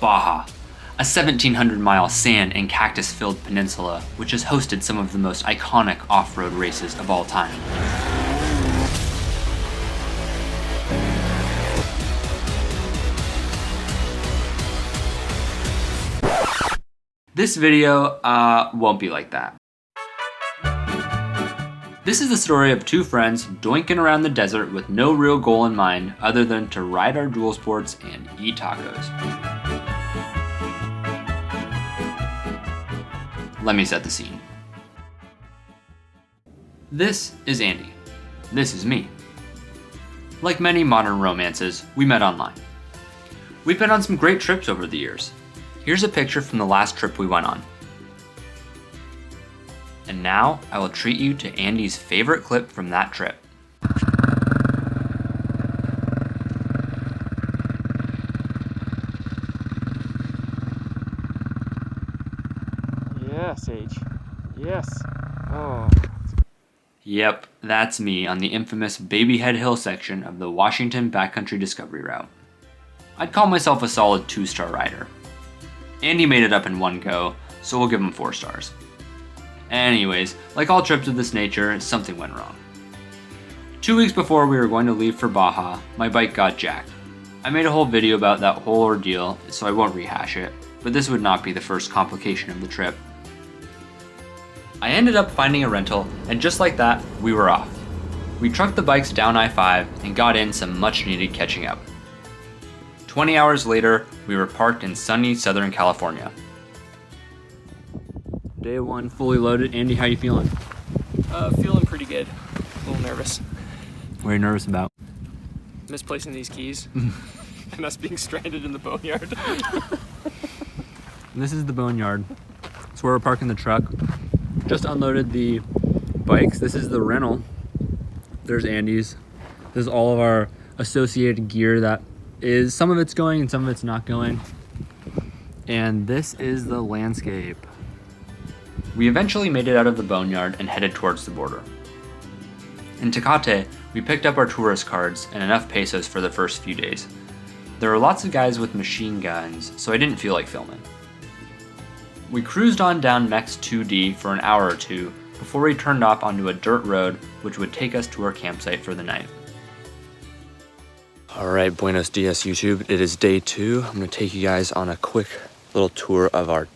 Baja, a 1,700-mile sand and cactus-filled peninsula which has hosted some of the most iconic off-road races of all time. This video won't be like that. This is the story of two friends doinking around the desert with no real goal in mind other than to ride our Dualsports and eat tacos. Let me set the scene. This is Andy. This is me. Like many modern romances, we met online. We've been on some great trips over the years. Here's a picture from the last trip we went on. And now I will treat you to Andy's favorite clip from that trip. Yes, H. Yes. Oh. Yep, that's me on the infamous Baby Head Hill section of the Washington Backcountry Discovery Route. I'd call myself a solid 2-star rider. Andy made it up in one go, so we'll give him 4 stars. Anyways, like all trips of this nature, something went wrong. 2 weeks before we were going to leave for Baja, my bike got jacked. I made a whole video about that whole ordeal, so I won't rehash it, but this would not be the first complication of the trip. I ended up finding a rental, and just like that, we were off. We trucked the bikes down I-5 and got in some much needed catching up. 20 hours later, we were parked in sunny Southern California. Day 1 fully loaded. Andy, how you feeling? Feeling pretty good. A little nervous. What are you nervous about? Misplacing these keys and us being stranded in the boneyard. This is the boneyard. It's where we're parking the truck. Just unloaded the bikes. This is the rental. There's Andy's. This is all of our associated gear that is, some of it's going and some of it's not going. And this is the landscape. We eventually made it out of the boneyard and headed towards the border. In Tecate, we picked up our tourist cards and enough pesos for the first few days. There were lots of guys with machine guns, so I didn't feel like filming. We cruised on down Mex 2D for an hour or two before we turned off onto a dirt road which would take us to our campsite for the night. Alright, buenos dias YouTube. It is day 2. I'm going to take you guys on a quick little tour of our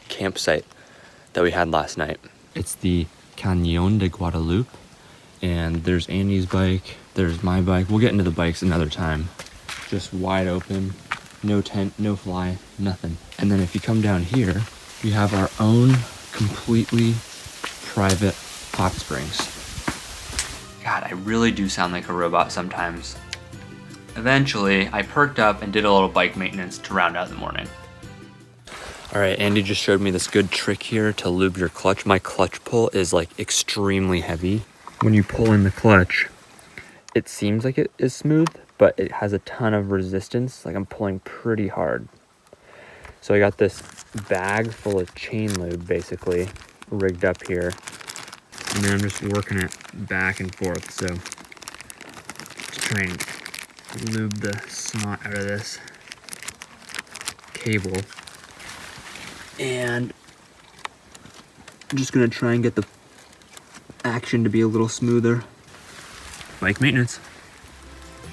campsite that we had last night. It's the Canon de Guadalupe, and there's Andy's bike, there's my bike. We'll get into the bikes another time. Just wide open, no tent, no fly, nothing. And then if you come down here, we have our own completely private hot springs. God, I really do sound like a robot sometimes. Eventually, I perked up and did a little bike maintenance to round out the morning. All right, Andy just showed me this good trick here to lube your clutch. My clutch pull is like extremely heavy. When you pull in the clutch, it seems like it is smooth, but it has a ton of resistance. Like I'm pulling pretty hard. So I got this bag full of chain lube basically rigged up here. And then I'm just working it back and forth. So just trying to lube the snot out of this cable. And I'm just gonna try and get the action to be a little smoother. Bike maintenance.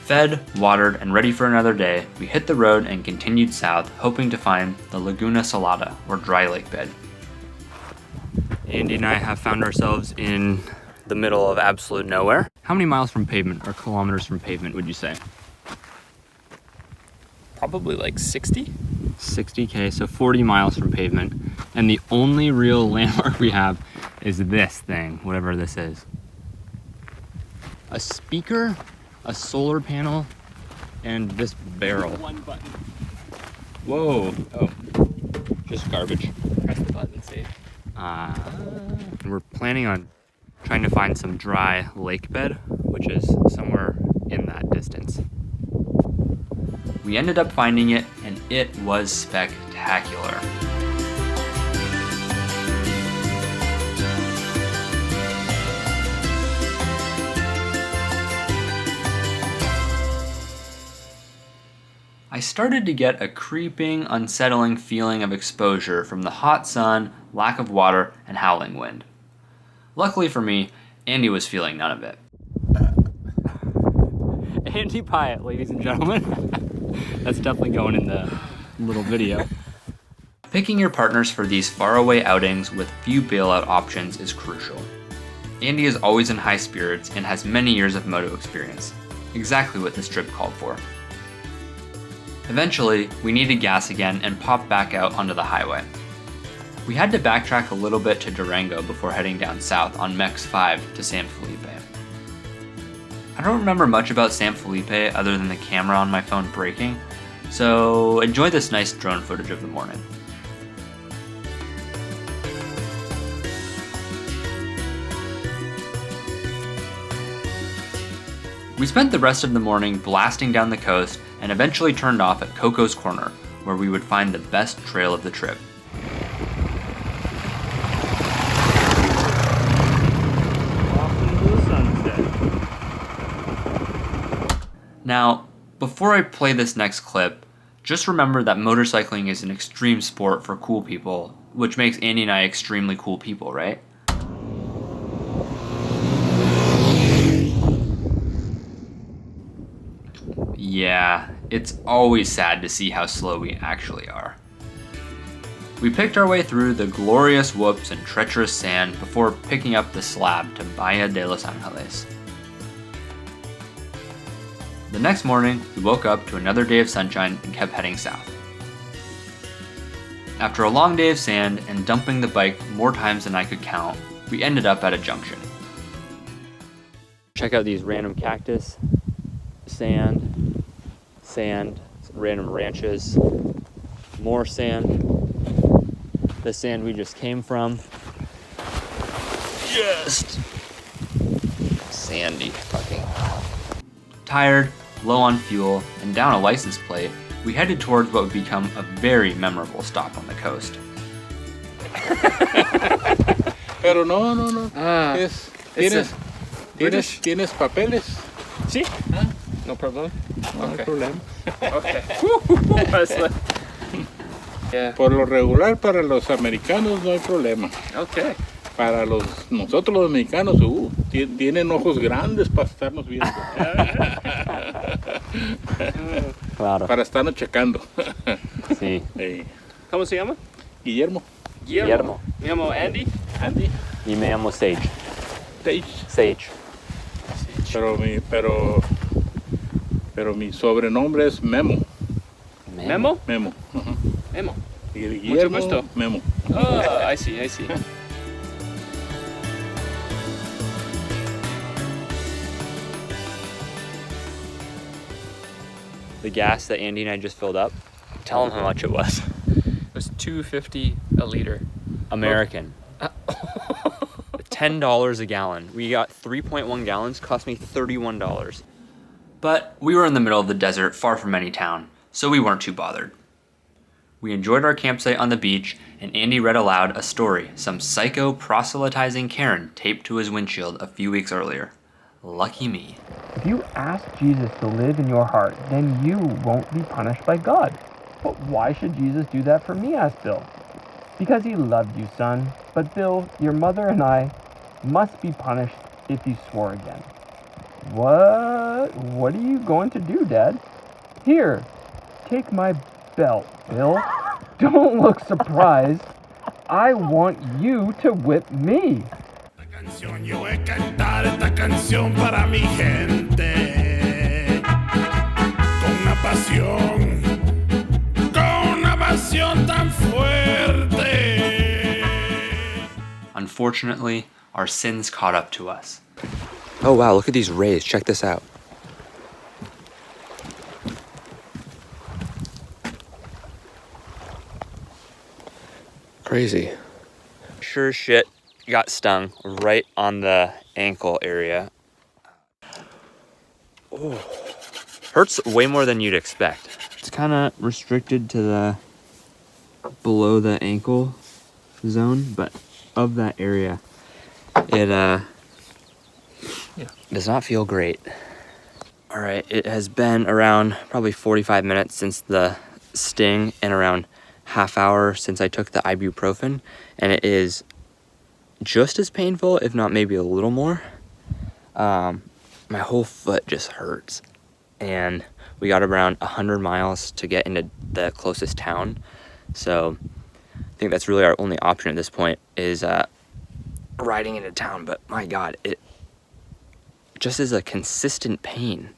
Fed, watered, and ready for another day, we hit the road and continued south, hoping to find the Laguna Salada, or dry lake bed. Andy and I have found ourselves in the middle of absolute nowhere. How many miles from pavement or kilometers from pavement would you say? Probably like 60. 60K, so 40 miles from pavement. And the only real landmark we have is this thing, whatever this is. A speaker, a solar panel, and this barrel. One button. Whoa. Oh, just garbage. Press the button, save. We're planning on trying to find some dry lake bed, which is somewhere in that distance. We ended up finding it, and it was spectacular. I started to get a creeping, unsettling feeling of exposure from the hot sun, lack of water, and howling wind. Luckily for me, Andy was feeling none of it. Andy Pyatt, ladies and gentlemen. That's definitely going in the little video. Picking your partners for these faraway outings with few bailout options is crucial. Andy is always in high spirits and has many years of moto experience, exactly what this trip called for. Eventually, we needed gas again and popped back out onto the highway. We had to backtrack a little bit to Durango before heading down south on MEX 5 to San Felipe. I don't remember much about San Felipe other than the camera on my phone breaking, so enjoy this nice drone footage of the morning. We spent the rest of the morning blasting down the coast and eventually turned off at Coco's Corner, where we would find the best trail of the trip. Now, before I play this next clip, just remember that motorcycling is an extreme sport for cool people, which makes Andy and I extremely cool people, right? Yeah, it's always sad to see how slow we actually are. We picked our way through the glorious whoops and treacherous sand before picking up the slab to Bahia de Los Angeles. The next morning, we woke up to another day of sunshine and kept heading south. After a long day of sand and dumping the bike more times than I could count, we ended up at a junction. Check out these random cactus, sand, random ranches, more sand, the sand we just came from. Just sandy fucking. Tired, low on fuel, and down a license plate, we headed towards what would become a very memorable stop on the coast. Pero no. ¿Tienes papeles? Sí. No problem. No hay problema. Okay. Yeah. Por lo regular para los americanos no hay problema. Okay. Para nosotros los mexicanos, tienen ojos grandes para estarnos viendo. Claro. Para estarnos checando. Sí. ¿Cómo se llama? Guillermo. Guillermo. Me llamo Andy. Andy. Y me llamo Sage. Sage. Pero mi sobrenombre es Memo. Memo? Memo. Uh-huh. Memo. Guillermo. Mucho gusto. Memo. Oh, I see. The gas that Andy and I just filled up, tell him how much it was. It was $2.50 a liter. American. $10 a gallon. We got 3.1 gallons, cost me $31. But we were in the middle of the desert, far from any town, so we weren't too bothered. We enjoyed our campsite on the beach, and Andy read aloud a story some psycho proselytizing Karen taped to his windshield a few weeks earlier. Lucky me. If you ask Jesus to live in your heart, then you won't be punished by God. But why should Jesus do that for me? Asked Bill. Because he loved you, son. But Bill, your mother and I must be punished if you swore again. What are you going to do, Dad? Here, take my belt, Bill. Don't look surprised. I want you to whip me. Yo voy a cantar esta canción para mi gente con una pasión tan fuerte. Unfortunately, our sins caught up to us. Oh wow, look at these rays. Check this out. Crazy. Sure as shit, got stung right on the ankle area. Oh, hurts way more than you'd expect. It's kind of restricted to the below the ankle zone, but of that area, it does not feel great. All right, it has been around probably 45 minutes since the sting and around half hour since I took the ibuprofen, and it is just as painful, if not maybe a little more. My whole foot just hurts, and we got around 100 miles to get into the closest town, so I think that's really our only option at this point is riding into town. But my God, it just is a consistent pain.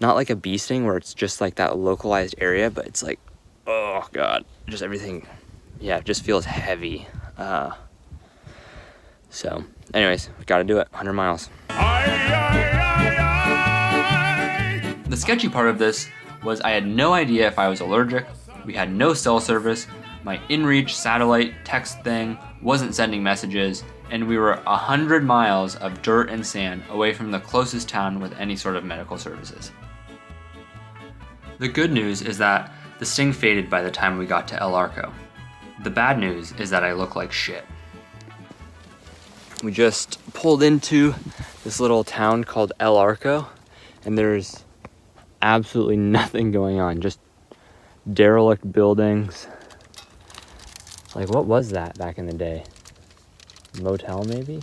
Not like a bee sting where it's just like that localized area, but it's like, oh God, just everything, yeah, it just feels heavy. So anyways, we gotta do it, 100 miles. The sketchy part of this was I had no idea if I was allergic. We had no cell service. My inReach satellite text thing wasn't sending messages, and we were 100 miles of dirt and sand away from the closest town with any sort of medical services. The good news is that the sting faded by the time we got to El Arco. The bad news is that I look like shit. We just pulled into this little town called El Arco, and there's absolutely nothing going on, just derelict buildings. Like, what was that back in the day? Motel, maybe?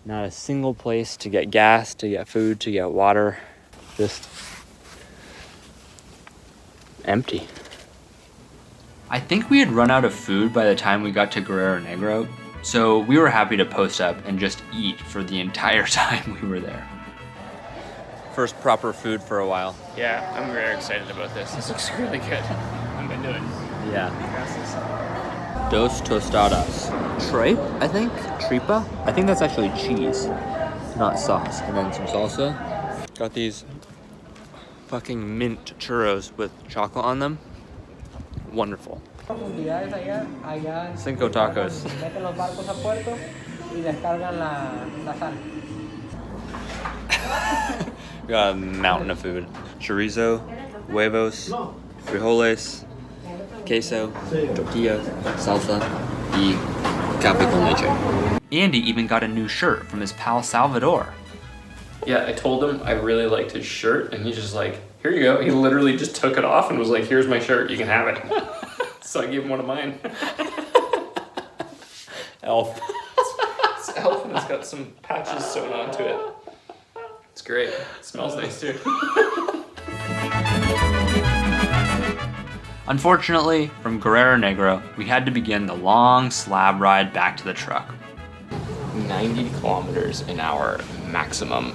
Not a single place to get gas, to get food, to get water. Just empty. I think we had run out of food by the time we got to Guerrero Negro, so we were happy to post up and just eat for the entire time we were there. First proper food for a while. Yeah, I'm very excited about this. This looks really good. I'm into it. Yeah. Dos tostadas. Tripe, I think? Tripa? I think that's actually cheese, not sauce. And then some salsa. Got these fucking mint churros with chocolate on them. Wonderful. 5 tacos. Meten los barcos a Puerto y descargan la sal. Got a mountain of food. Chorizo, huevos, frijoles, queso, tortillas, salsa, y café con leche. Andy even got a new shirt from his pal Salvador. Yeah, I told him I really liked his shirt, and he's just like, here you go. He literally just took it off and was like, here's my shirt, you can have it. So I gave him one of mine. Elf. It's elf, and it's got some patches sewn onto it. It's great. It smells nice too. Unfortunately, from Guerrero Negro, we had to begin the long slab ride back to the truck. 90 kilometers an hour maximum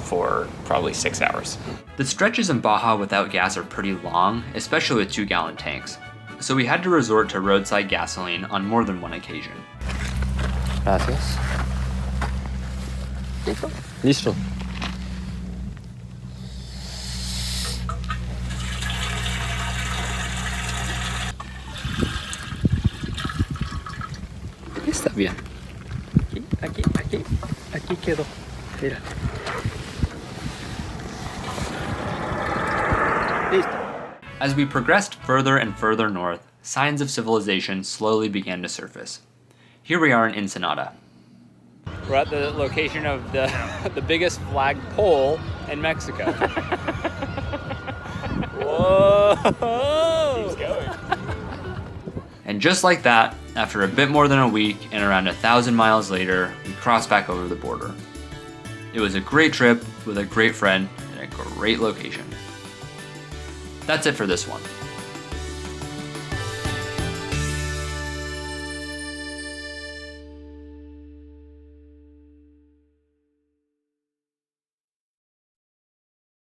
for probably 6 hours. The stretches in Baja without gas are pretty long, especially with 2-gallon tanks. So we had to resort to roadside gasoline on more than one occasion. Gracias. Listo. Está bien. Aquí quedó. Mira. Listo. As we progressed further and further north, signs of civilization slowly began to surface. Here we are in Ensenada. We're at the location of the biggest flagpole in Mexico. Whoa! Keeps going. And just like that, after a bit more than a week and around 1,000 miles later, we crossed back over the border. It was a great trip with a great friend and a great location. That's it for this one.